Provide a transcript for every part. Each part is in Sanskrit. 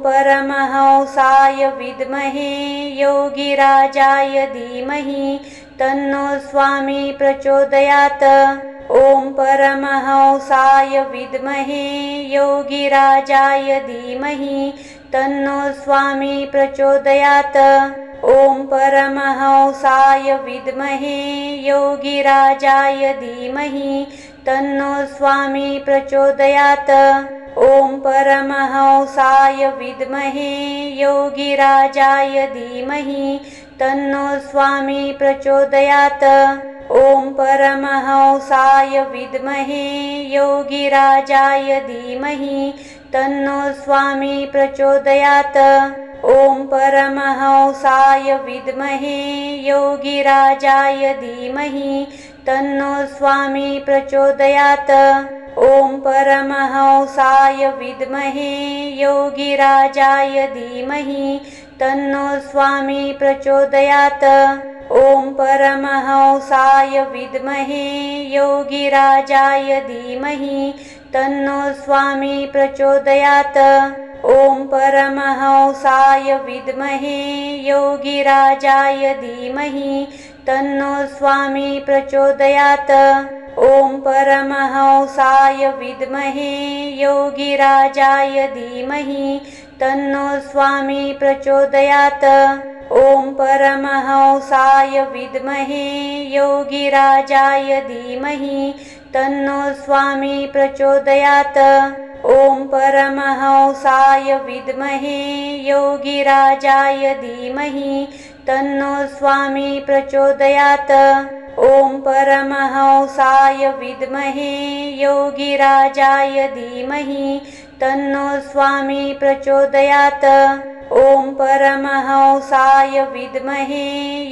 परमहंसाय विद्महे योगिराजाय धीमहि तन्नो स्वामी प्रचोदयात्। ॐ परमहंसाय विद्महे योगिराजाय धीमहि तन्नो स्वामी प्रचोदयात्। ॐ परमहंसाय विद्महे योगिराजाय धीमहि तन्नो स्वामी प्रचोदयात्। ॐ परमहंसाय विद्महे योगिराजाय धीमहि तन्नो स्वामी प्रचोदयात्। ॐ परमहंसाय विद्महे योगिराजाय धीमहि तन्नो स्वामी प्रचोदयात्। ॐ परमहंसाय विद्महे योगिराजाय धीमहि तन्नो स्वामी प्रचोदयात्। ॐ परमहंसाय विद्महे योगिराजाय धीमहि तन्नो स्वामी प्रचोदयात्। ॐ परमहंसाय विद्महे योगिराजाय धीमहि तन्नो स्वामी प्रचोदयात्। ॐ परमहंसाय विद्महे योगिराजाय धीमहि तन्नो स्वामी प्रचोदयात्। ॐ परमहंसाय विद्महे योगिराजाय धीमहि तन्नो स्वामी प्रचोदयात्। ॐ परमहंसाय विद्महे योगिराजाय धीमहि तन्नो स्वामी प्रचोदयात्। ॐ परमहंसाय विद्महे योगिराजाय धीमहि तन्नो स्वामी प्रचोदयात्। ॐ परमहंसाय विद्महे योगिराजाय धीमहि तन्नो स्वामी प्रचोदयात्। ॐ परमहंसाय विद्महे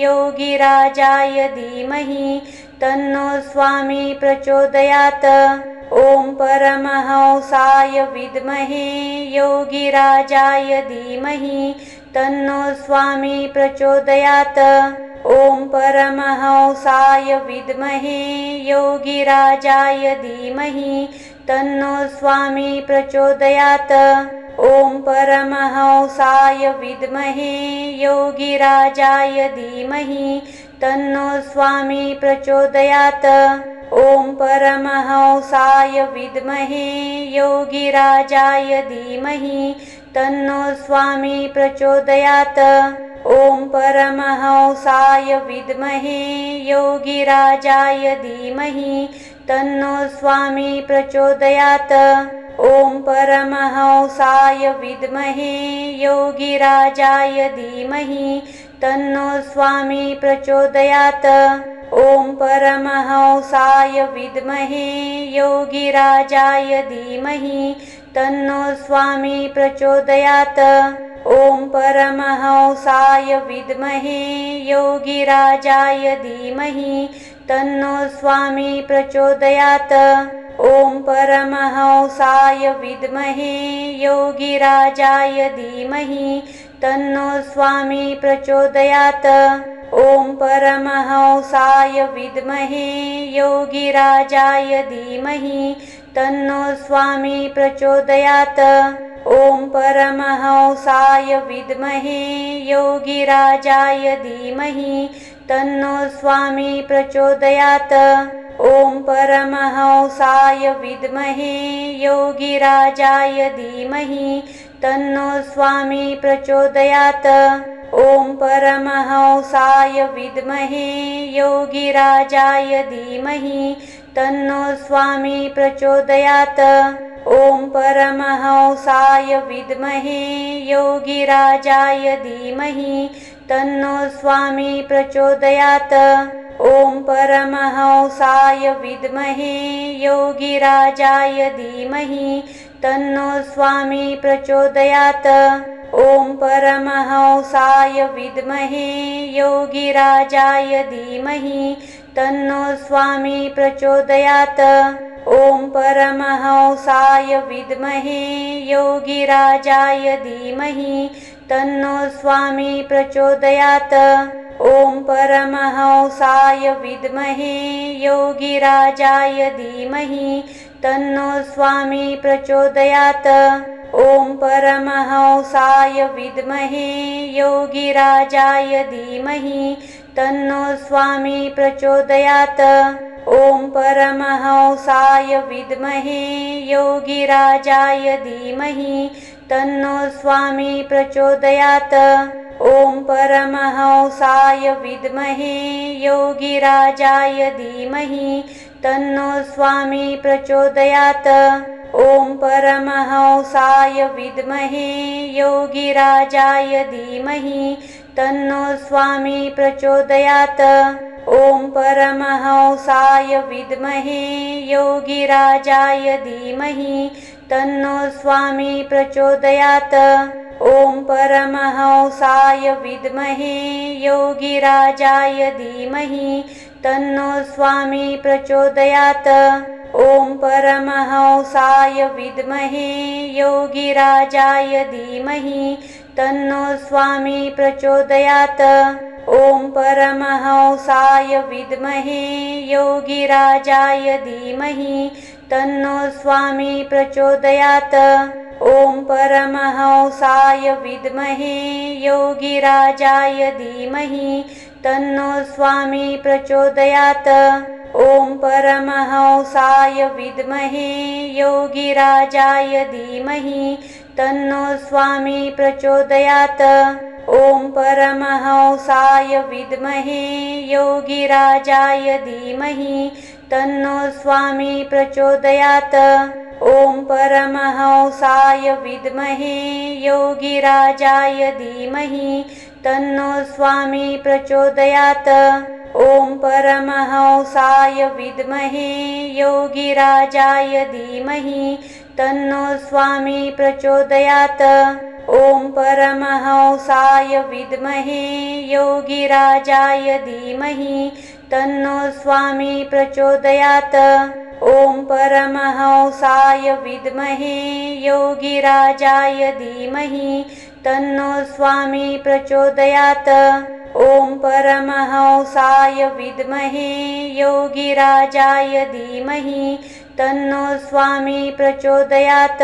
योगिराजाय धीमहि तन्नो स्वामी प्रचोदयात्। ॐ परमहंसाय विद्महे योगिराजाय धीमहि तन्नो स्वामी प्रचोदयात्। ॐ परमहंसाय विद्महे योगिराजाय धीमहि तन्नो स्वामी प्रचोदयात्। ॐ परमहंसाय विद्महे योगिराजाय धीमहि तन्नो स्वामी प्रचोदयात्। ॐ परमहंसाय विद्महे योगिराजाय धीमहि तन्नो स्वामी प्रचोदयात्। ॐ परमहंसाय विद्महे योगिराजाय धीमहि तन्नो स्वामी प्रचोदयात्। ॐ परमहंसाय विद्महे योगिराजाय धीमहि तन्नो स्वामी प्रचोदयात्। ॐ परमहंसाय विद्महे योगिराजाय धीमहि तन्नो स्वामी प्रचोदयात्। ॐ परमहंसाय विद्महे योगिराजाय धीमहि तन्नो स्वामी प्रचोदयात्। ॐ परमहंसाय विद्महे योगिराजाय धीमहि तन्नो स्वामी प्रचोदयात्। ॐ परमहंसाय विद्महे योगिराजाय धीमहि तन्नो स्वामी प्रचोदयात्। ॐ परमहंसाय विद्महे योगिराजाय धीमहि तन्नो स्वामी प्रचोदयात्। ॐ परमहंसाय विद्महे योगिराजाय धीमहि तन्नो स्वामी प्रचोदयात्। ॐ परमहंसाय विद्महे योगिराजाय धीमहि तन्नो स्वामी प्रचोदयात्। ॐ परमहंसाय विद्महे योगिराजाय धीमहि तन्नो स्वामी प्रचोदयात्। ॐ परमहंसाय विद्महे योगिराजाय धीमहि तन्नो स्वामी प्रचोदयात्। ॐ परमहंसाय विद्महे योगिराजाय धीमहि तन्नो स्वामी प्रचोदयात्। ॐ परमहंसाय विद्महे योगिराजाय धीमहि तन्नो स्वामी प्रचोदयात्। ॐ परमहंसाय विद्महे योगिराजाय धीमहि तन्नो स्वामी प्रचोदयात्। ॐ परमहंसाय विद्महे योगिराजाय धीमहि तन्नो स्वामी प्रचोदयात्। ॐ परमहंसाय विद्महे योगिराजाय धीमहि तन्नो स्वामी प्रचोदयात्। ॐ परमहंसाय विद्महे योगिराजाय धीमहि तन्नो स्वामी प्रचोदयात्। ॐ परमहंसाय विद्महे योगिराजाय धीमहि तन्नो स्वामी प्रचोदयात्। ॐ परमहंसाय विद्महे योगिराजाय धीमहि तन्नो स्वामी प्रचोदयात्। ॐ परमहंसाय विद्महे योगिराजाय धीमहि तन्नो स्वामी प्रचोदयात्। ॐ परमहंसाय विद्महे योगिराजाय धीमहि तन्नो स्वामी प्रचोदयात्। ॐ परमहंसाय विद्महे योगिराजाय धीमहि तन्नो स्वामी प्रचोदयात्। ॐ परमहंसाय विद्महे योगिराजाय धीमहि तन्नो स्वामी प्रचोदयात्। ॐ परमहंसाय विद्महे योगिराजाय धीमहि तन्नो स्वामी प्रचोदयात्। ॐ परमहंसाय विद्महे योगिराजाय धीमहि तन्नो स्वामी प्रचोदयात्। ॐ परमहंसाय विद्महे योगिराजाय धीमहि तन्नो स्वामी प्रचोदयात्। ॐ परमहंसाय विद्महे योगिराजाय धीमहि तन्नो स्वामी प्रचोदयात्। ॐ परमहंसाय विद्महे योगिराजाय धीमहि तन्नो स्वामी प्रचोदयात्। ॐ परमहंसाय विद्महे योगिराजाय धीमहि तन्नो स्वामी प्रचोदयात्। ॐ परमहंसाय विद्महे योगिराजाय धीमहि तन्नो स्वामी प्रचोदयात्।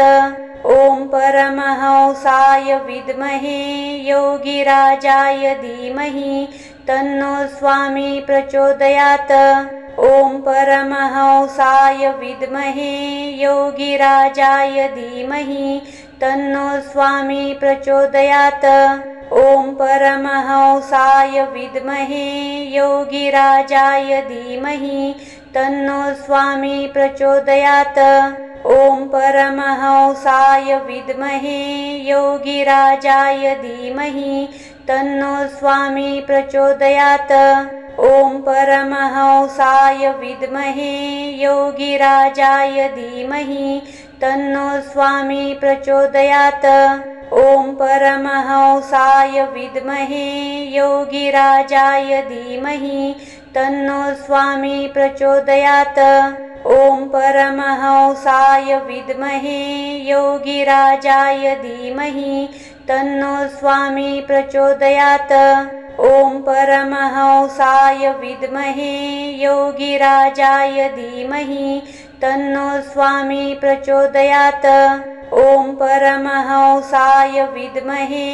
ॐ परमहंसाय विद्महे योगिराजाय धीमहि तन्नो स्वामी प्रचोदयात्। ॐ परमहंसाय विद्महे योगिराजाय धीमहि तन्नो स्वामी प्रचोदयात्। ॐ परमहंसाय विद्महे योगिराजाय धीमहि तन्नो स्वामी प्रचोदयात्। ॐ परमहंसाय विद्महे योगिराजाय धीमहि तन्नो स्वामी प्रचोदयात्। ॐ परमहंसाय विद्महे योगिराजाय धीमहि तन्नो स्वामी प्रचोदयात्। ॐ परमहंसाय विद्महे योगिराजाय धीमहि तन्नो स्वामी प्रचोदयात्। ॐ परमहंसाय विद्महे योगिराजाय धीमहि तन्नो स्वामी प्रचोदयात्। ॐ परमहंसाय विद्महे योगिराजाय धीमहि तन्नो स्वामी प्रचोदयात्। ॐ परमहंसाय विद्महे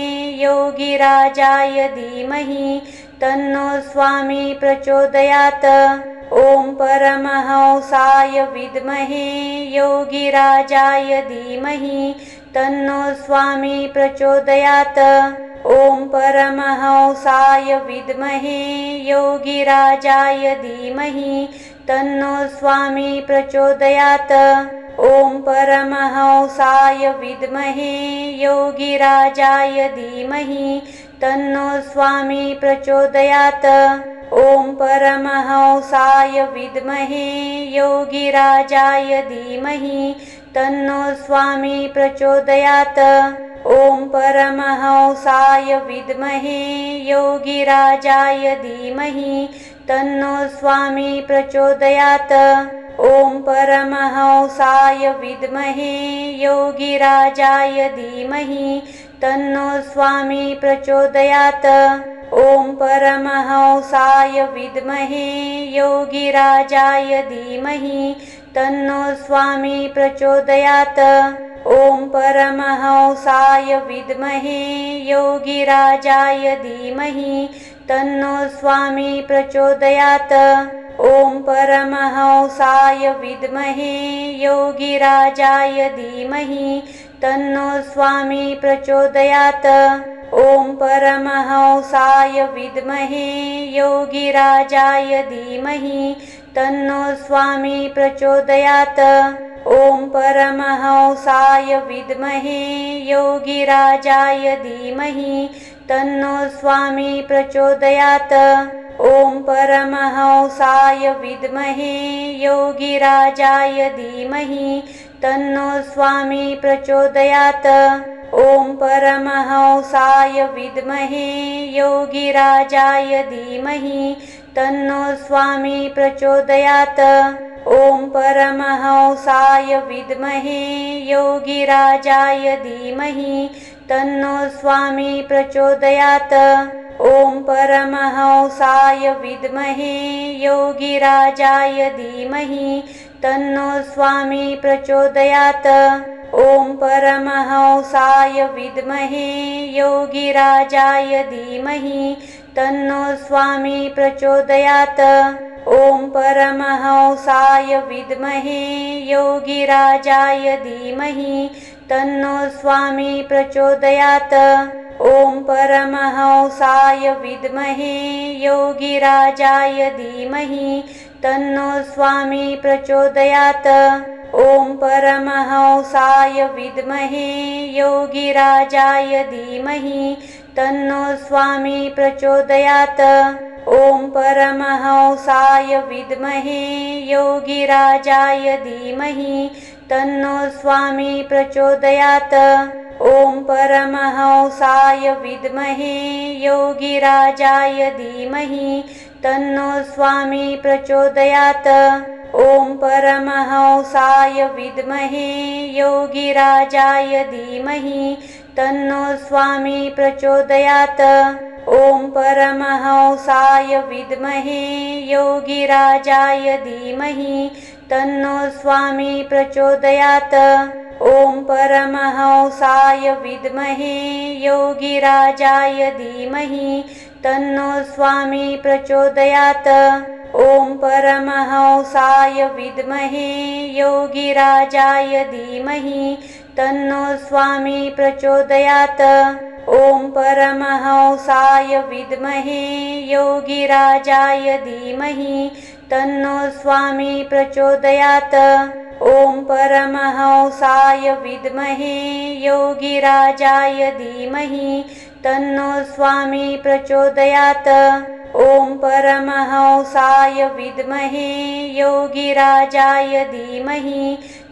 योगिराजाय धीमहि तन्नो स्वामी प्रचोदयात्। ॐ परमहंसाय विद्महे योगिराजाय धीमहि तन्नो स्वामी प्रचोदयात्। ॐ परमहंसाय विद्महे योगिराजाय धीमहि तन्नो स्वामी प्रचोदयात्। ॐ परमहंसाय विद्महे योगिराजाय धीमहि तन्नो स्वामी प्रचोदयात्। ॐ परमहंसाय विद्महे योगिराजाय धीमहि तन्नो स्वामी प्रचोदयात्। ॐ परमहंसाय विद्महे योगिराजाय धीमहि तन्नो स्वामी प्रचोदयात्। ॐ परमहंसाय विद्महे योगिराजाय धीमहि तन्नो स्वामी प्रचोदयात्। ॐ परमहंसाय विद्महे योगिराजाय धीमहि तन्नो स्वामी प्रचोदयात्। ॐ परमहंसाय विद्महे योगिराजाय धीमहि तन्नो स्वामी प्रचोदयात्। ॐ परमहंसाय विद्महे योगिराजाय धीमहि तन्नो स्वामी प्रचोदयात्। ॐ परमहंसाय विद्महे योगिराजाय धीमहि तन्नो स्वामी प्रचोदयात्। ॐ परमहंसाय विद्महे योगिराजाय धीमहि तन्नो स्वामी प्रचोदयात्। ॐ परमहंसाय विद्महे योगिराजाय धीमहि तन्नो स्वामी प्रचोदयात्। ॐ परमहंसाय विद्महे योगिराजाय धीमहि तन्नो स्वामी प्रचोदयात्। ॐ परमहंसाय विद्महे योगिराजाय धीमहि तन्नो स्वामी प्रचोदयात्। ॐ परमहंसाय विद्महे योगिराजाय धीमहि तन्नो स्वामी प्रचोदयात्। ॐ परमहंसाय विद्महे योगिराजाय धीमहि तन्नो स्वामी प्रचोदयात्। ॐ परमहंसाय विद्महे योगिराजाय धीमहि तन्नो स्वामी प्रचोदयात्। ॐ परमहंसाय विद्महे योगिराजाय धीमहि तन्नो स्वामी प्रचोदयात्। ॐ परमहंसाय विद्महे योगिराजाय धीमहि तन्नो स्वामी प्रचोदयात्। ॐ परमहंसाय विद्महे योगिराजाय धीमहि तन्नो स्वामी प्रचोदयात्। ॐ परमहंसाय विद्महे योगिराजाय धीमहि तन्नो स्वामी प्रचोदयात्। ॐ परमहंसाय विद्महे योगिराजाय धीमहि तन्नो स्वामी प्रचोदयात्। ॐ परमहंसाय विद्महे योगिराजाय धीमहि तन्नो स्वामी प्रचोदयात्। ॐ परमहंसाय विद्महे योगिराजाय धीमहि तन्नो स्वामी प्रचोदयात्। ॐ परमहंसाय विद्महे योगिराजाय धीमहि तन्नो स्वामी प्रचोदयात्। ॐ परमहंसाय विद्महे योगिराजाय धीमहि तन्नो स्वामी प्रचोदयात्। ॐ परमहंसाय विद्महे योगिराजाय धीमहि तन्नो स्वामी प्रचोदयात्। ॐ परमहंसाय विद्महे योगिराजाय धीमहि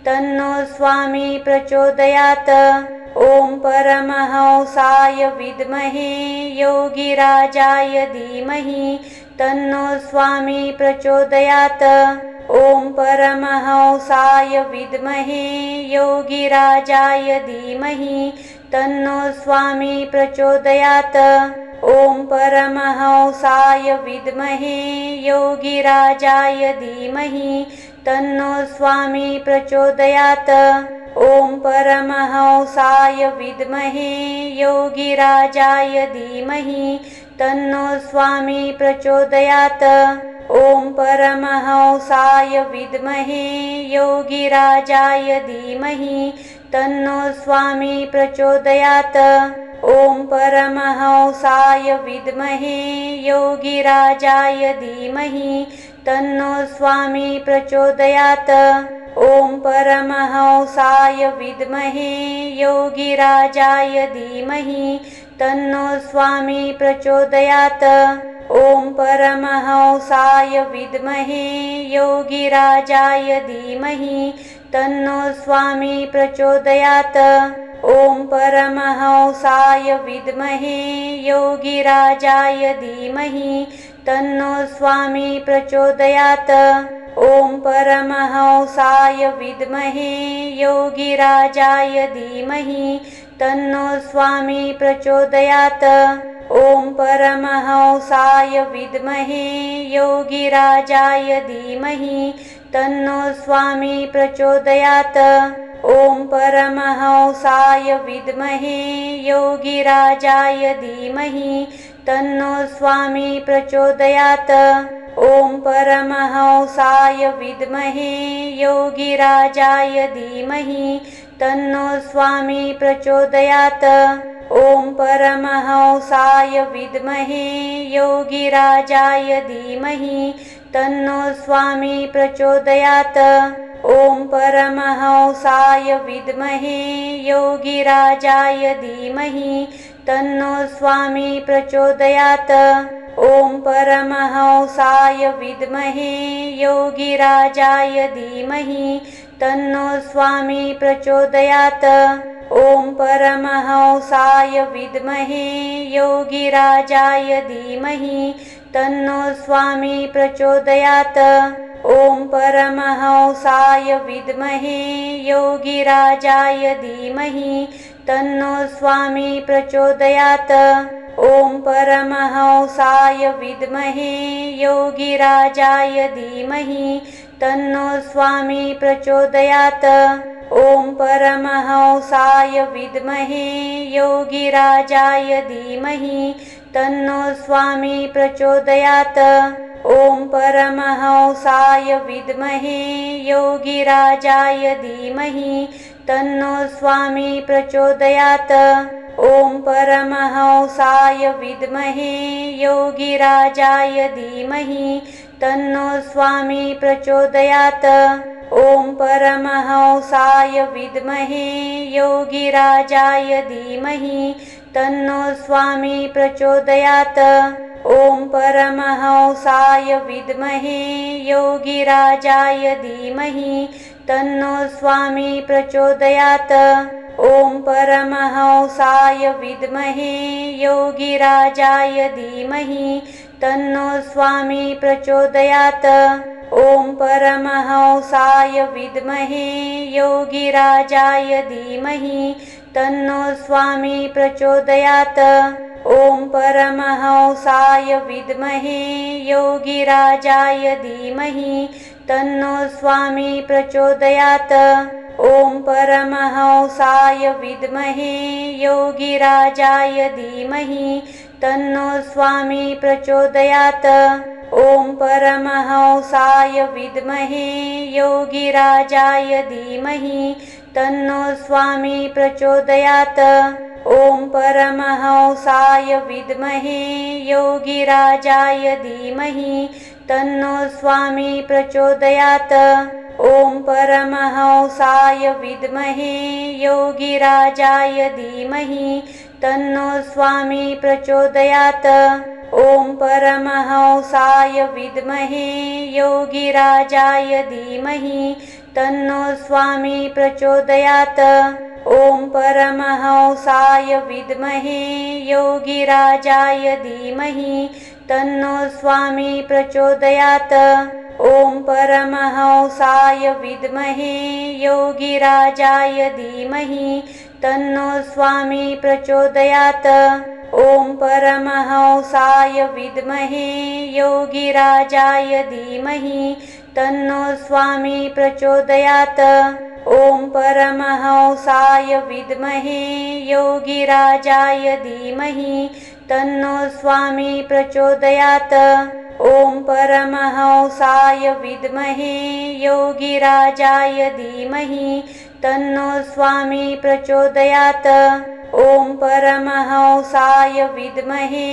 तन्नो स्वामी प्रचोदयात्। ॐ परमहंसाय विद्महे योगिराजाय धीमहि तन्नो स्वामी प्रचोदयात्। ॐ परमहंसाय विद्महे योगिराजाय धीमहि तन्नो स्वामी प्रचोदयात्। ॐ परमहंसाय विद्महे योगिराजाय धीमहि तन्नो स्वामी प्रचोदयात्। ॐ परमहंसाय विद्महे योगिराजाय धीमहि तन्नो स्वामी प्रचोदयात्। ॐ परमहंसाय विद्महे योगिराजाय धीमहि तन्नो स्वामी प्रचोदयात्। ॐ परमहंसाय विद्महे योगिराजाय धीमहि तन्नो स्वामी प्रचोदयात्। ॐ परमहंसाय विद्महे योगिराजाय धीमहि तन्नो स्वामी प्रचोदयात्। ॐ परमहंसाय विद्महे योगिराजाय धीमहि तन्नो स्वामी प्रचोदयात्। ॐ परमहंसाय विद्महे योगिराजाय धीमहि तन्नो स्वामी प्रचोदयात्। ॐ परमहंसाय विद्महे योगिराजाय धीमहि तन्नो स्वामी प्रचोदयात्। ॐ परमहंसाय विद्महे योगिराजाय धीमहि तन्नो स्वामी प्रचोदयात्। ॐ परमहंसाय विद्महे योगिराजाय धीमहि तन्नो स्वामी प्रचोदयात्। ॐ परमहंसाय विद्महे योगिराजाय धीमहि तन्नो स्वामी प्रचोदयात्। ॐ परमहंसाय विद्महे योगिराजाय धीमहि तन्नो स्वामी प्रचोदयात्। ॐ परमहंसाय विद्महे योगिराजाय धीमहि तन्नो स्वामी प्रचोदयात्। ॐ परमहंसाय विद्महे योगिराजाय धीमहि तन्नो स्वामी प्रचोदयात्। ॐ परमहंसाय विद्महे योगिराजाय धीमहि तन्नो स्वामी प्रचोदयात्। ॐ परमहंसाय विद्महे योगिराजाय धीमहि तन्नो स्वामी प्रचोदयात्। ॐ परमहंसाय विद्महे योगिराजाय धीमहि तन्नो स्वामी प्रचोदयात्। ॐ परमहंसाय विद्महे योगिराजाय धीमहि तन्नो स्वामी प्रचोदयात्। ॐ परमहंसाय विद्महे योगिराजाय धीमहि तन्नो स्वामी प्रचोदयात्। ॐ परमहंसाय विद्महे योगिराजाय धीमहि तन्नो स्वामी प्रचोदयात्। ॐ परमहंसाय विद्महे योगिराजाय धीमहि तन्नो स्वामी प्रचोदयात्। ॐ परमहंसाय विद्महे योगिराजाय धीमहि तन्नो स्वामी प्रचोदयात्। ॐ परमहंसाय विद्महे योगिराजाय धीमहि तन्नो स्वामी प्रचोदयात्। ॐ परमहंसाय विद्महे योगिराजाय धीमहि तन्नो स्वामी प्रचोदयात्। ॐ परमहंसाय विद्महे योगिराजाय धीमहि तन्नो स्वामी प्रचोदयात्। ॐ परमहंसाय विद्महे योगिराजाय धीमहि तन्नो स्वामी प्रचोदयात्। ॐ परमहंसाय विद्महे योगिराजाय धीमहि तन्नो स्वामी प्रचोदयात्। ॐ परमहंसाय विद्महे योगिराजाय धीमहि तन्नो स्वामी प्रचोदयात्। ॐ परमहंसाय विद्महे योगिराजाय धीमहि तन्नो स्वामी प्रचोदयात्। ॐ परमहंसाय विद्महे योगिराजाय धीमहि तन्नो स्वामी प्रचोदयात्। ॐ परमहंसाय विद्महे योगिराजाय धीमहि तन्नो स्वामी प्रचोदयात्। ॐ परमहंसाय विद्महे योगिराजाय धीमहि तन्नो स्वामी प्रचोदयात्। ॐ परमहंसाय विद्महे योगिराजाय धीमहि तन्नो स्वामी प्रचोदयात्। ॐ परमहंसाय विद्महे योगिराजाय धीमहि तन्नो स्वामी प्रचोदयात्। ॐ परमहंसाय विद्महे योगिराजाय धीमहि तन्नो स्वामी प्रचोदयात्। ॐ परमहंसाय विद्महे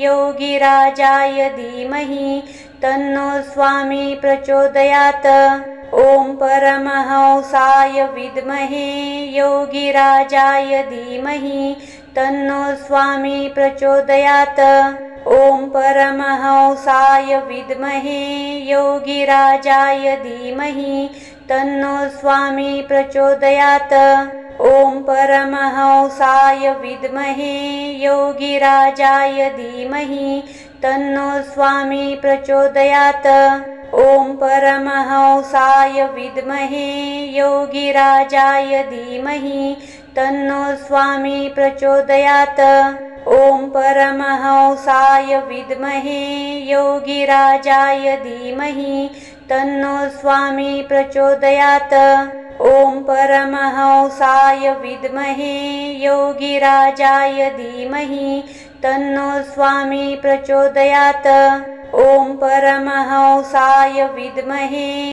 योगिराजाय धीमहि तन्नो स्वामी प्रचोदयात्। ॐ परमहंसाय विद्महे योगिराजाय धीमहि तन्नो स्वामी प्रचोदयात्। ॐ परमहंसाय विद्महे योगिराजाय धीमहि तन्नो स्वामी प्रचोदयात्। ॐ परमहंसाय विद्महे योगिराजाय धीमहि तन्नो स्वामी प्रचोदयात्। ॐ परमहंसाय विद्महे योगिराजाय धीमहि तन्नो स्वामी प्रचोदयात्। ॐ परमहंसाय विद्महे योगिराजाय धीमहि तन्नो स्वामी प्रचोदयात्। ॐ परमहंसाय विद्महे योगिराजाय धीमहि तन्नो स्वामी प्रचोदयात्। ॐ परमहंसाय विद्महे